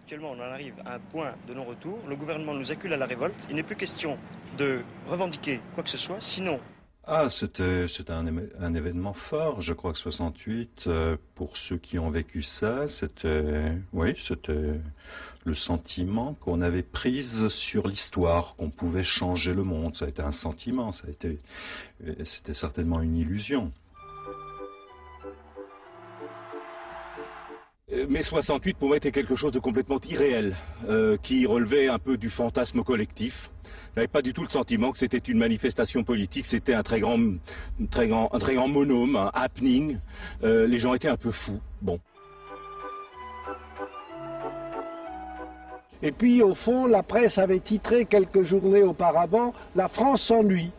Actuellement, on en arrive à un point de non-retour. Le gouvernement nous accule à la révolte. Il n'est plus question de revendiquer quoi que ce soit, sinon... Ah, c'était un événement fort, je crois que 68, pour ceux qui ont vécu ça, c'était le sentiment qu'on avait prise sur l'histoire, qu'on pouvait changer le monde. Ça a été un sentiment, c'était certainement une illusion. Mai 68 pour moi était quelque chose de complètement irréel, qui relevait un peu du fantasme collectif. Je n'avais pas du tout le sentiment que c'était une manifestation politique, c'était un très grand monôme, un happening. Les gens étaient un peu fous. Bon. Et puis au fond, la presse avait titré quelques journées auparavant « La France s'ennuie ».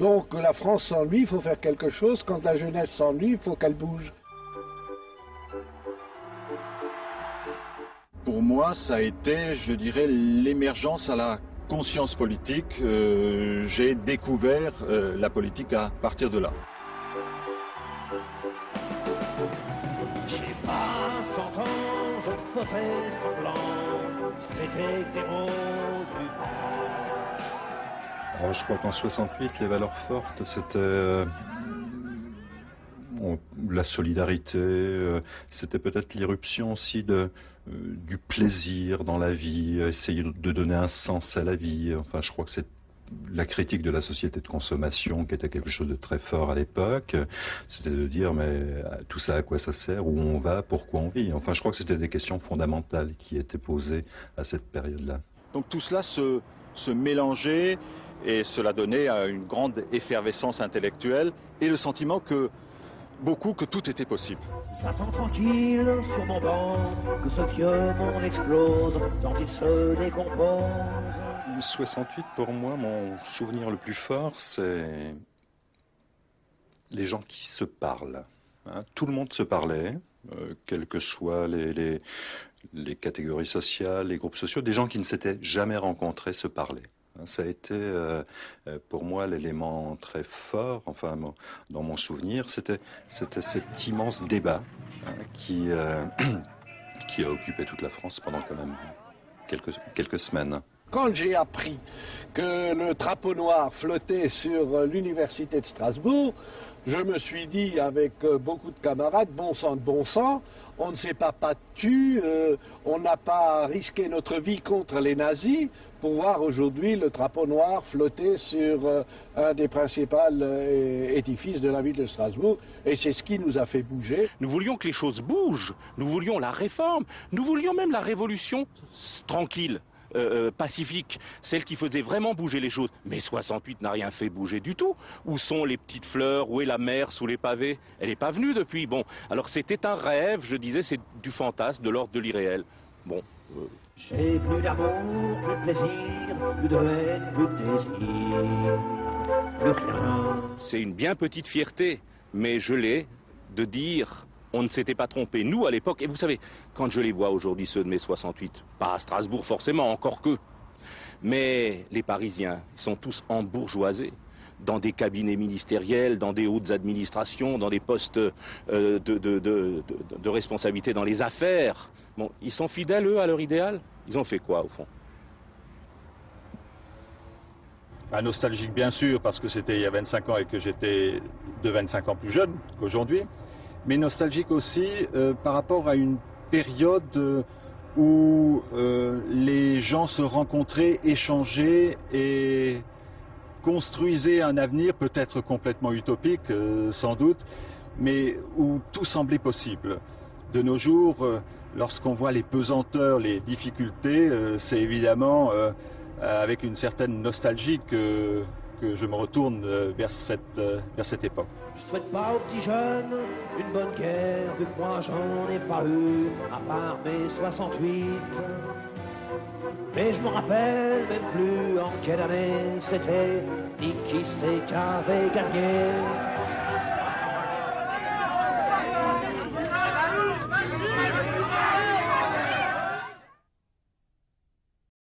Donc la France s'ennuie, il faut faire quelque chose. Quand la jeunesse s'ennuie, il faut qu'elle bouge. Pour moi, ça a été, je dirais, l'émergence à la conscience politique. J'ai découvert la politique à partir de là. J'ai pas 100 ans, je ferai semblant, c'était des mots du vent. Alors, je crois qu'en 68, les valeurs fortes, c'était la solidarité, c'était peut-être l'irruption aussi du plaisir dans la vie, essayer de donner un sens à la vie. Enfin, je crois que c'est la critique de la société de consommation qui était quelque chose de très fort à l'époque. C'était de dire, mais tout ça, à quoi ça sert, où on va, pourquoi on vit. Enfin, je crois que c'était des questions fondamentales qui étaient posées à cette période-là. Donc tout cela se mélangeait et cela donnait une grande effervescence intellectuelle et le sentiment que tout était possible. J'attends tranquille sur mon banc que ce vieux monde explose tant il se décompose. 68, pour moi, mon souvenir le plus fort, c'est les gens qui se parlent. Hein. Tout le monde se parlait, quelles que soient les catégories sociales, les groupes sociaux. Des gens qui ne s'étaient jamais rencontrés se parlaient. Ça a été pour moi l'élément très fort, enfin dans mon souvenir, c'était cet immense débat qui a occupé toute la France pendant quand même quelques semaines. Quand j'ai appris que le drapeau noir flottait sur l'université de Strasbourg, je me suis dit avec beaucoup de camarades, bon sang de bon sang, on ne s'est pas battu, on n'a pas risqué notre vie contre les nazis pour voir aujourd'hui le drapeau noir flotter sur un des principaux édifices de la ville de Strasbourg. Et c'est ce qui nous a fait bouger. Nous voulions que les choses bougent, nous voulions la réforme, nous voulions même la révolution tranquille. Pacifique, celle qui faisait vraiment bouger les choses. Mais 68 n'a rien fait bouger du tout. Où sont les petites fleurs? Où est la mer sous les pavés? Elle n'est pas venue depuis. Bon, alors c'était un rêve, je disais, c'est du fantasme, de l'ordre de l'irréel. Bon. J'ai plus d'amour, plus de plaisir, plus de haine, plus de désir, plus rien. C'est une bien petite fierté, mais je l'ai de dire... On ne s'était pas trompé, nous à l'époque, et vous savez, quand je les vois aujourd'hui, ceux de mai 68, pas à Strasbourg forcément, encore que, mais les Parisiens, ils sont tous embourgeoisés, dans des cabinets ministériels, dans des hautes administrations, dans des postes de responsabilité dans les affaires. Bon, ils sont fidèles, eux, à leur idéal. Ils ont fait quoi, au fond? Nostalgique bien sûr, parce que c'était il y a 25 ans et que j'étais de 25 ans plus jeune qu'aujourd'hui. Mais nostalgique aussi par rapport à une période où les gens se rencontraient, échangeaient et construisaient un avenir peut-être complètement utopique, sans doute, mais où tout semblait possible. De nos jours, lorsqu'on voit les pesanteurs, les difficultés, c'est évidemment avec une certaine nostalgie que je me retourne vers cette époque. Je souhaite pas aux petits jeunes une bonne guerre, vu que moi j'en ai pas eu, à part mai 68. Mais je me rappelle même plus en quelle année c'était, ni qui c'est qu'avait gagné.